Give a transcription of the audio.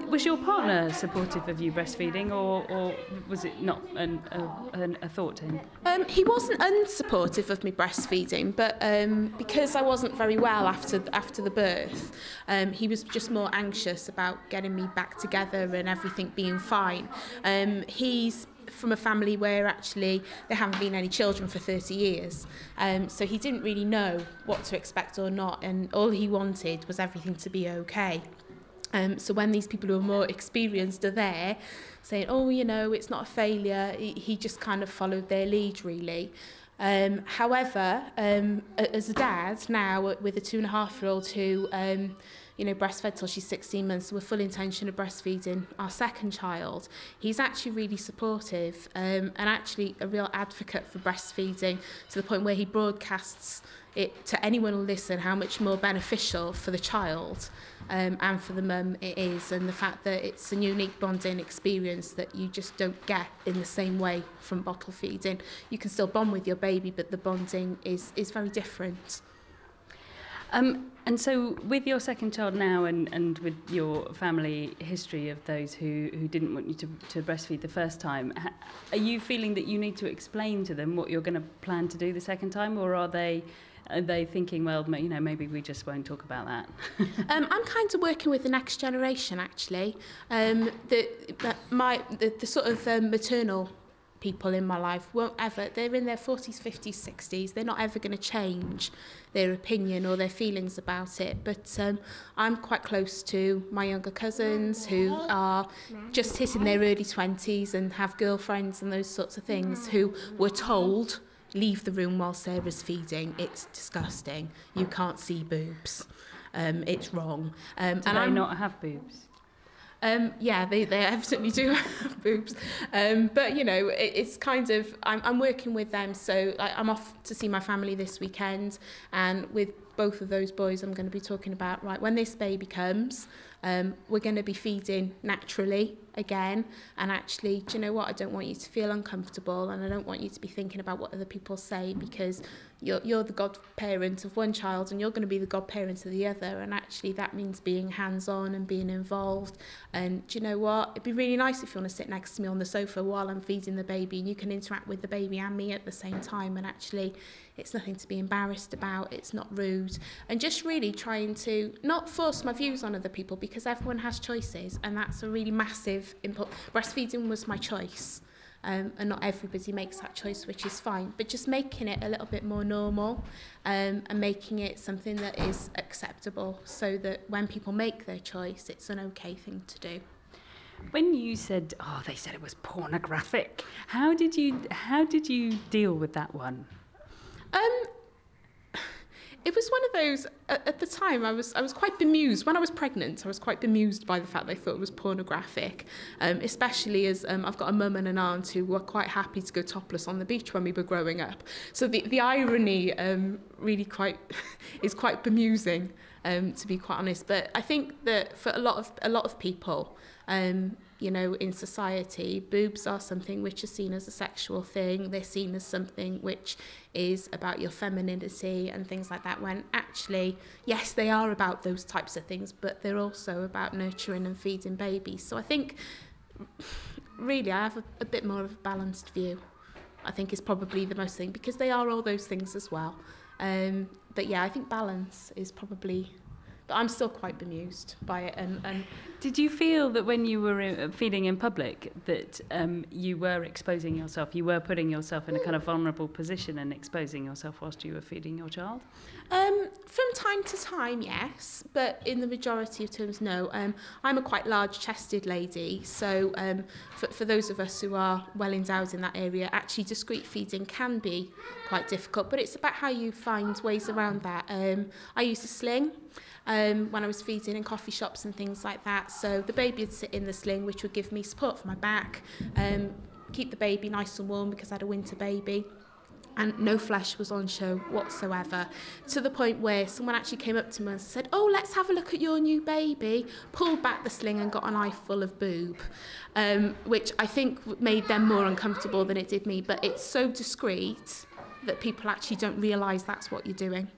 Was your partner supportive of you breastfeeding, or was it not a thought to him? He wasn't unsupportive of me breastfeeding, but because I wasn't very well after the birth, he was just more anxious about getting me back together and everything being fine. He's from a family where actually there haven't been any children for 30 years. So he didn't really know what to expect or not, and all he wanted was everything to be okay. So when these people who are more experienced are there saying, oh, you know, it's not a failure, he just kind of followed their lead, really. However, as a dad now with a 2.5-year-old who, breastfed till she's 16 months with full intention of breastfeeding our second child, he's actually really supportive and actually a real advocate for breastfeeding, to the point where he broadcasts it to anyone who'll listen how much more beneficial for the child and for the mum it is, and the fact that it's a unique bonding experience that you just don't get in the same way from bottle feeding. You can still bond with your baby, but the bonding is very different. And so with your second child now, and with your family history of those who didn't want you to breastfeed the first time, are you feeling that you need to explain to them what you're going to plan to do the second time, or are they thinking, well, maybe we just won't talk about that? I'm kind of working with the next generation, actually. The sort of maternal people in my life won't ever, they're in their 40s, 50s, 60s, they're not ever going to change their opinion or their feelings about it. But I'm quite close to my younger cousins who are just hitting their early 20s and have girlfriends and those sorts of things, who were told, leave the room while Sarah's feeding, it's disgusting, you can't see boobs, it's wrong. Do they not have boobs? Yeah, they absolutely do have boobs. But, it's kind of, I'm working with them. So I'm off to see my family this weekend. And with both of those boys, I'm going to be talking about, right, when this baby comes, we're going to be feeding naturally again. And actually, do you know what? I don't want you to feel uncomfortable, and I don't want you to be thinking about what other people say, because you're the godparent of one child and you're going to be the godparent of the other. And actually that means being hands-on and being involved. And do you know what? It'd be really nice if you want to sit next to me on the sofa while I'm feeding the baby, and you can interact with the baby and me at the same time. And actually it's nothing to be embarrassed about. It's not rude. And just really trying to not force my views on other people, because everyone has choices, and that's a really massive input. Breastfeeding was my choice. And not everybody makes that choice, which is fine, but just making it a little bit more normal, and making it something that is acceptable, so that when people make their choice, it's an okay thing to do. When you said, they said it was pornographic, how did you deal with that one? It was one of those, at the time, I was quite bemused. When I was pregnant, I was quite bemused by the fact they thought it was pornographic, especially as I've got a mum and an aunt who were quite happy to go topless on the beach when we were growing up. So the irony really is quite bemusing, to be quite honest. But I think that for a lot of people, in society, boobs are something which is seen as a sexual thing. They're seen as something which is about your femininity and things like that, when actually, yes, they are about those types of things, but they're also about nurturing and feeding babies. So I think, really, I have a bit more of a balanced view, I think, is probably the most thing, because they are all those things as well. But yeah, I think balance is probably... But I'm still quite bemused by it. And did you feel that when you were feeding in public that you were exposing yourself, you were putting yourself in a kind of vulnerable position and exposing yourself whilst you were feeding your child? From time to time, yes, but in the majority of terms, no. I'm a quite large-chested lady, so for those of us who are well endowed in that area, actually discreet feeding can be quite difficult, but it's about how you find ways around that. I used a sling when I was feeding in coffee shops and things like that, so the baby would sit in the sling, which would give me support for my back, keep the baby nice and warm because I had a winter baby, and no flesh was on show whatsoever, to the point where someone actually came up to me and said, "Oh, let's have a look at your new baby," pulled back the sling and got an eye full of boob, which I think made them more uncomfortable than it did me. But it's so discreet that people actually don't realise that's what you're doing.